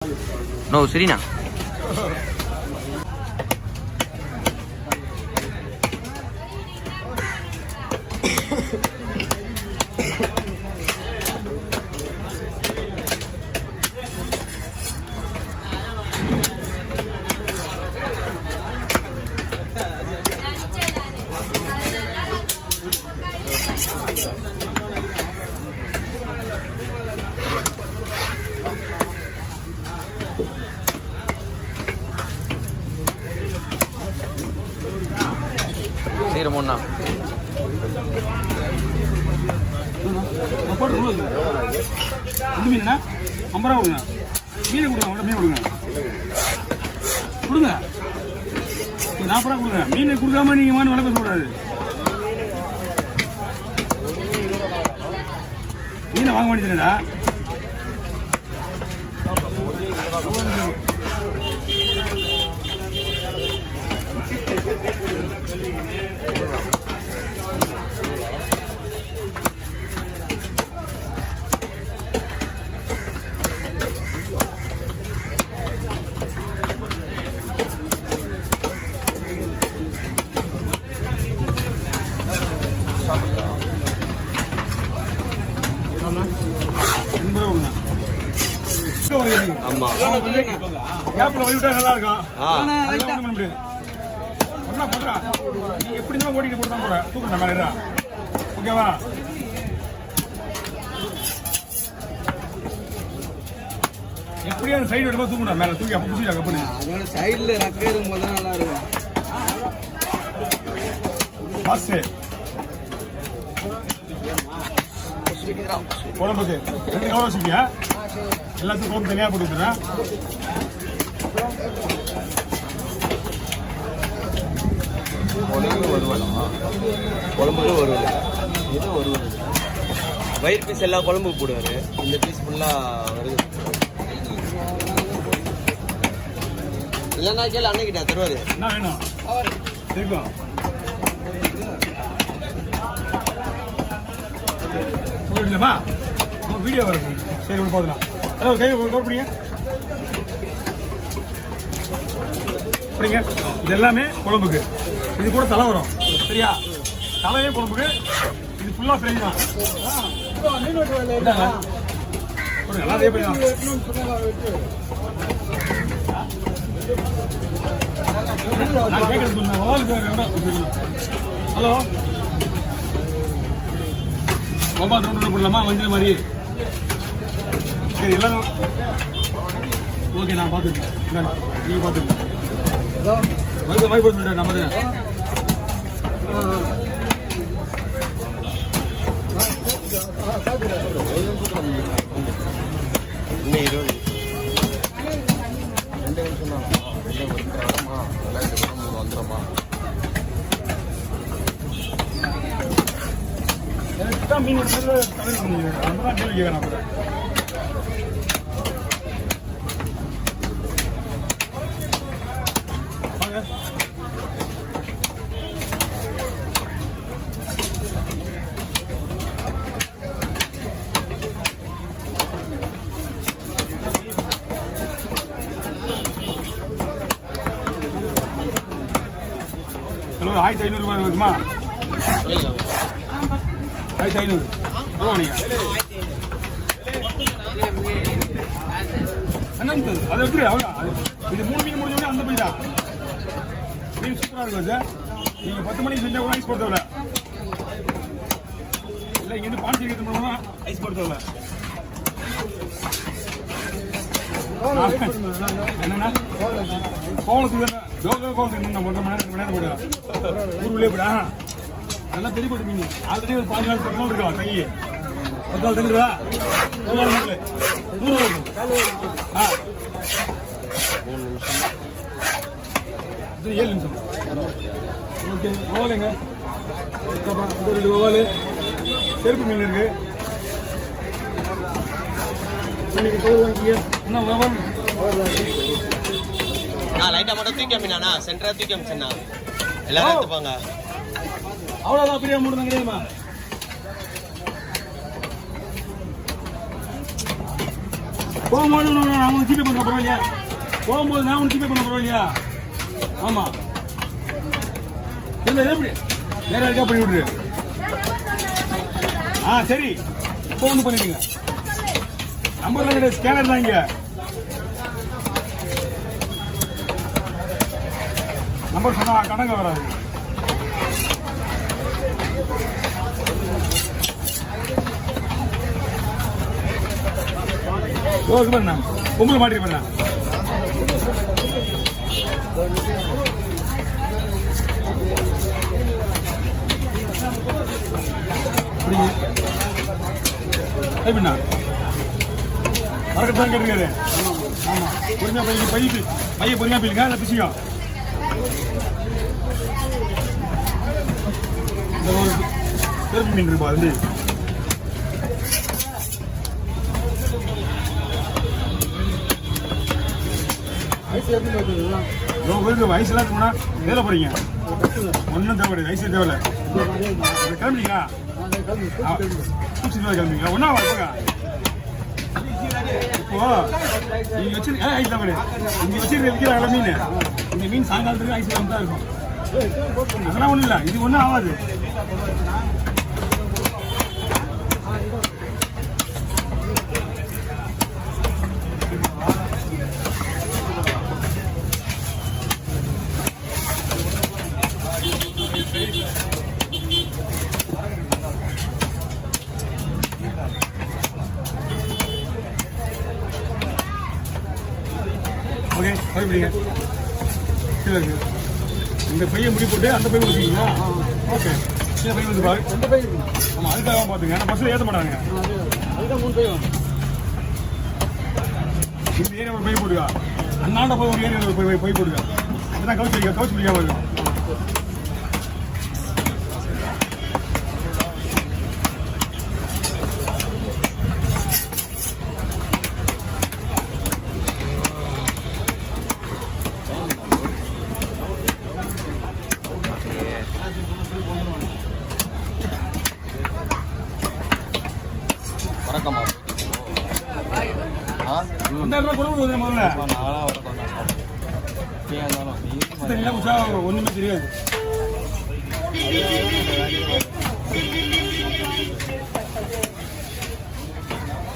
No, Serena. சீக்கிரம் ஒண்ணா மீனா 50 ரூபா கொடுங்க. மீனை கொடுங்க, மீன் கொடுங்க கொடுங்க. 40 ரூபா கொடுங்க. மீனை கொடுக்காம நீங்க மான் விலை பேசக்கூடாது. மீனை வாங்க வேண்டியதுடா. ஆமா கேப்ல வழிவிட்டா நல்லா இருக்கும். நீ எப்படி தான் ஓடிட்டு போட்டு தான் போற. தூக்குறேன் மேல. ஓகேவா? எப்படியா சைடு எடுப்பா தூக்குறேன் மேல. தூக்கி அப்ப புடிச்சாங்க அப்படி. அதனால சைடுல ரக்க இருக்கும்போது தான் நல்லா இருக்கும். பாஸ் குழம்புக்கு 2 கவர் வச்சுக்கியா? எல்லாத்துக்கும் குழம்பு தனியாக போட்டு விட்டுறேன். குழம்புக்கு வருவல் இது வருவல் வயிறு பீஸ் எல்லா குழம்புக்கு போடுவாரு. இந்த பீஸ் ஃபுல்லா வருது. இல்லைன்னா கேள்வி அன்னைக்கிட்ட தருவாரு. என்ன வேணும் இருக்கும் இல்லைம்மா வீடியோ வருது. சரி ஒன்று பார்த்துலாம். அதாவது கை கவர் பிடிங்க பிடிங்க. இது எல்லாமே குழம்புக்கு. இது கூட தலை வரும். சரியா? தலையே குழம்புக்கு. இது ஃபுல்லாக ஃப்ரை தான். கொடுங்க அதே போய் தான். ஹலோ ரொம்ப ரவுண்ட் போடலாமா? மஞ்சள் மாதிரி. சரி எல்லாரும் ஓகே. நான் பார்த்துருக்கேன். நீங்கள் பார்த்துருக்கேன். வாய்ப்பு கொடுத்துட்டேன். நம்ம இன்னும் 20 2 நிமிஷம் தான். 2 வந்துடும்மா. மீன் நம்ம தான் கேள்வி கேட்கணும். அப்புறம் ஹலோ 1500 ரூபாய் இருக்குமா? 1500 நீங்க அது எப்படி அவ்வளோ? இது 3 மீன் முடிஞ்சோடனே அந்த போய் தான் மீன் சூப்பராக இருக்கும் சார். நீங்கள் 10 மணிக்கு செஞ்சால் கூட ஐஸ் போட தேவை இல்லை. இங்கேருந்து பாண்டி எடுத்து போனோம்னா ஐஸ் போட தேவை. என்னன்னா கோவலத்துக்கு தானே ஜோகா கோவலத்துக்கு நம்ம 1 மணி நேரம் போயிடலாம். ஊருக்குள்ளே போயிடா நல்லா தெரிய போட்டுப்பீங்க. ஆல்ரெடி ஒரு 5 நாள் 10 நாள் இருக்கா கை 10 நாள் தெரியுதா? 100 நாள் 100 இருக்கும். 7 நிமிஷம். ஓகே ஓவலுங்க. இது ஓவலு செருப்பு மீன் இருக்கு. என்ன ஓவல்? லைட்டா மட்டும் தூக்கி அமினா சென்டரா தூக்கி அமிச்சா எல்லாரும் எடுத்துப்பாங்க. அவ்வளோதான். அப்படியே மூணு தான் கிடையாதுமா? போகும்போது நான் உனக்கு ஜிபே பண்ண பரவாயில்லையா? போகும்போது நான் உனக்கு ஜிபே பண்ண பரவாயில்லையா? ஆமா இல்லை எப்படி வேற யாருக்கா பண்ணி விடுரு. சரி இப்போ ஒன்று பண்ணிடுங்க. நம்பர்லாம் கிடையாது, ஸ்கேனர் தான் இங்க. நம்பர் சொன்னா கணக்கு வராது. ஓகே பண்ணா பொங்கல் மாட்டி பண்ணா. எப்படின்னா வரக்கத்தான் கேட்டுருக்காரு. ஆமா பொறுமையா பைய பொறுமையா போயிருக்கா இல்லை பிசிக்கும். இந்த ஒரு பெருப்பு மீன் இருப்பா அது வயசுலாம் இருக்கும்னா வேலை போறீங்க. ஒன்றும் தேவை கிடையாது, வயசு தேவையில்ல. கிளம்பிட்டீங்களா? கிளம்பிங்களா? ஒன்னா வாங்க. இப்போ நீங்க வச்சிருக்க ஐஸ் தான் இங்க வச்சிருக்க மீன், இந்த மீன் சாயங்காலத்துக்கு ஐஸ் தான் இருக்கும். அதெல்லாம் ஒண்ணும் இல்லை, இது ஒன்றும் ஆகாது. ஓகே மறுபடிங்க சரி. இந்த பையன் முடி போட்டு அந்த பையன் வச்சுக்கீங்களா? ஓகே இந்த பையன் வந்து பாரு. அந்த பையன் ஆமாம் அதுக்காக பார்த்துங்க. ஆனால் பஸ்ஸில் ஏற்ற மாட்டாங்க. அதுதான் 3 பையன். இந்த ஏரியா ஒரு பையன் போட்டுக்கா, அண்ணாண்ட போய் ஒரு ஏரியா பை போட்டுக்கா. அதுதான் கவுச்சு பிடிக்காம இருக்கும். வணக்கம்மா. முதல்ல ஒண்ணுமே தெரியாது.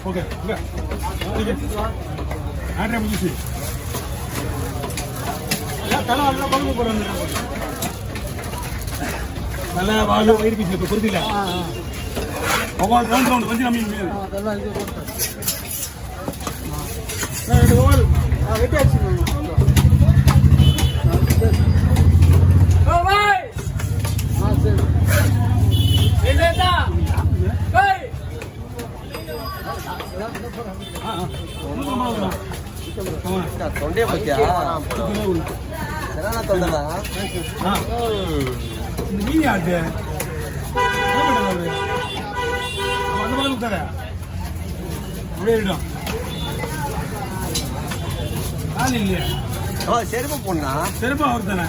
ஓகே முடிச்சு நல்லா வாழ் இருக்கு. இப்போ புரிஞ்சில்ல ரவுண்ட் வந்து நம்ம தொண்டைய பத்தியா தொண்டா மீன் ஆட்டு அந்த மாதிரி தர அப்படியே இடம் ஆள் இல்லையா? செருப்பு போடா, செருப்பு அவர் தானே.